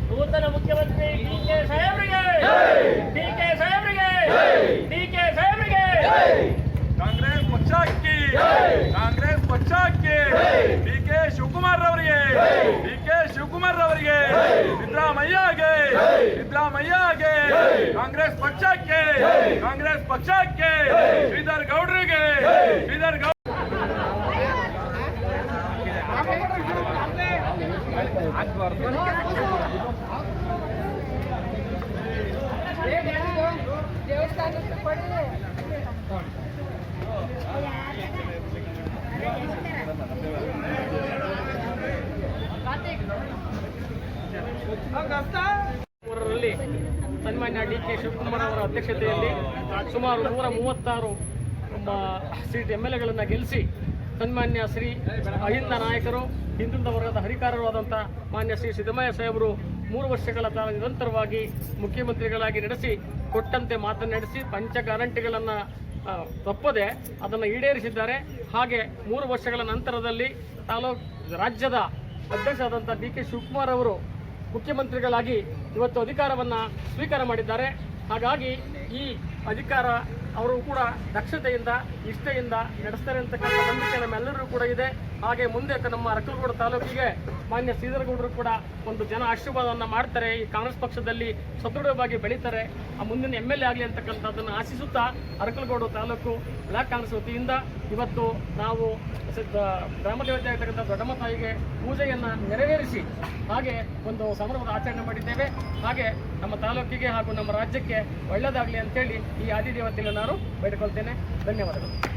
ನೂತನ ಮುಖ್ಯಮಂತ್ರಿ ಡಿಕೆ ಸಾಹೇಬ್ರಿಗೆ, ಡಿಕೆ ಸಾಹೇಬ್ರಿಗೆ, ಡಿಕೆ ಸಾಹೇಬ್ರಿಗೆ. ಕಾಂಗ್ರೆಸ್ ಪಕ್ಷಕ್ಕೆ, ಕಾಂಗ್ರೆಸ್ ಪಕ್ಷಕ್ಕೆ, ಡಿಕೆ ಶಿವಕುಮಾರ್ ಅವರಿಗೆ, ಡಿಕೆ ಶಿವಕುಮಾರ್ ಅವರಿಗೆ, ಸಿದ್ದರಾಮಯ್ಯಗೆ, ಸಿದ್ದರಾಮಯ್ಯಗೆ, ಕಾಂಗ್ರೆಸ್ ಪಕ್ಷಕ್ಕೆ, ಕಾಂಗ್ರೆಸ್ ಪಕ್ಷಕ್ಕೆ, ಶ್ರೀಧರ್ ಗೌಡ್ರಿಗೆ, ಶ್ರೀಧರ್ ಗೌಡ. ಸನ್ಮಾನ್ಯ ಡಿಕೆ ಶಿವಕುಮಾರ್ ಅವರ ಅಧ್ಯಕ್ಷತೆಯಲ್ಲಿ ಸುಮಾರು 136 ಸೀಟ್ MLAಗಳನ್ನು ಗೆಲ್ಲಿಸಿ ಸನ್ಮಾನ್ಯ ಶ್ರೀ ಅಹಿಂದ ನಾಯಕರು, ಹಿಂದುಳಿದ ವರ್ಗದ ಹರಿಕಾರರು ಆದಂಥ ಮಾನ್ಯ ಶ್ರೀ ಸಿದ್ದರಾಮಯ್ಯ ಸಾಹೇಬರು 3 ವರ್ಷಗಳ ಕಾಲ ನಿರಂತರವಾಗಿ ಮುಖ್ಯಮಂತ್ರಿಗಳಾಗಿ ನಡೆಸಿ ಕೊಟ್ಟಂತೆ ಮಾತನಾಡಿಸಿ ಪಂಚ ಗ್ಯಾರಂಟಿಗಳನ್ನು ತಪ್ಪದೆ ಅದನ್ನು ಈಡೇರಿಸಿದ್ದಾರೆ. ಹಾಗೆ 3 ವರ್ಷಗಳ ನಂತರದಲ್ಲಿ ರಾಜ್ಯದ ಅಧ್ಯಕ್ಷರಾದಂಥ ಡಿಕೆ ಶಿವಕುಮಾರ್ ಅವರು ಮುಖ್ಯಮಂತ್ರಿಗಳಾಗಿ ಇವತ್ತು ಅಧಿಕಾರವನ್ನು ಸ್ವೀಕಾರ ಮಾಡಿದ್ದಾರೆ. ಹಾಗಾಗಿ ಈ ಅಧಿಕಾರ ಅವರು ಕೂಡ ದಕ್ಷತೆಯಿಂದ ನಿಷ್ಠೆಯಿಂದ ನಡೆಸ್ತಾರೆ ಅಂತಕ್ಕಂಥ ನಂಬಿಕೆ ನಮ್ಮೆಲ್ಲರಿಗೂ ಕೂಡ ಇದೆ. ಹಾಗೆ ಮುಂದೆ ನಮ್ಮ ಅರಕಲಗೂಡು ತಾಲೂಕಿಗೆ ಮಾನ್ಯ ಶ್ರೀಧರ್ ಗೌಡರು ಕೂಡ ಒಂದು ಜನ ಆಶೀರ್ವಾದವನ್ನು ಮಾಡ್ತಾರೆ. ಈ ಕಾಂಗ್ರೆಸ್ ಪಕ್ಷದಲ್ಲಿ ಸದೃಢವಾಗಿ ಬೆಳೀತಾರೆ, ಆ ಮುಂದಿನ MLA ಆಗಲಿ ಅಂತಕ್ಕಂಥದ್ದನ್ನು ಆಶಿಸುತ್ತಾ ಅರಕಲಗೂಡು ತಾಲೂಕು ಬ್ಲಾಕ್ ಕಾಂಗ್ರೆಸ್ ವತಿಯಿಂದ ಇವತ್ತು ನಾವು ಗ್ರಾಮದೇವತೆ ಆಗಿರ್ತಕ್ಕಂಥ ದೊಡ್ಡಮ್ಮ ತಾಯಿಗೆ ಪೂಜೆಯನ್ನು ನೆರವೇರಿಸಿ ಹಾಗೆ ಒಂದು ಸಂಭ್ರಮದ ಆಚರಣೆ ಮಾಡಿದ್ದೇವೆ. ಹಾಗೆ ನಮ್ಮ ತಾಲೂಕಿಗೆ ಹಾಗೂ ನಮ್ಮ ರಾಜ್ಯಕ್ಕೆ ಒಳ್ಳೆಯದಾಗಲಿ ಅಂತೇಳಿ ಈ ಆದಿದೇವತೆಯನ್ನು ನಾನು ಬೇಡಿಕೊಳ್ತೇನೆ. ಧನ್ಯವಾದಗಳು.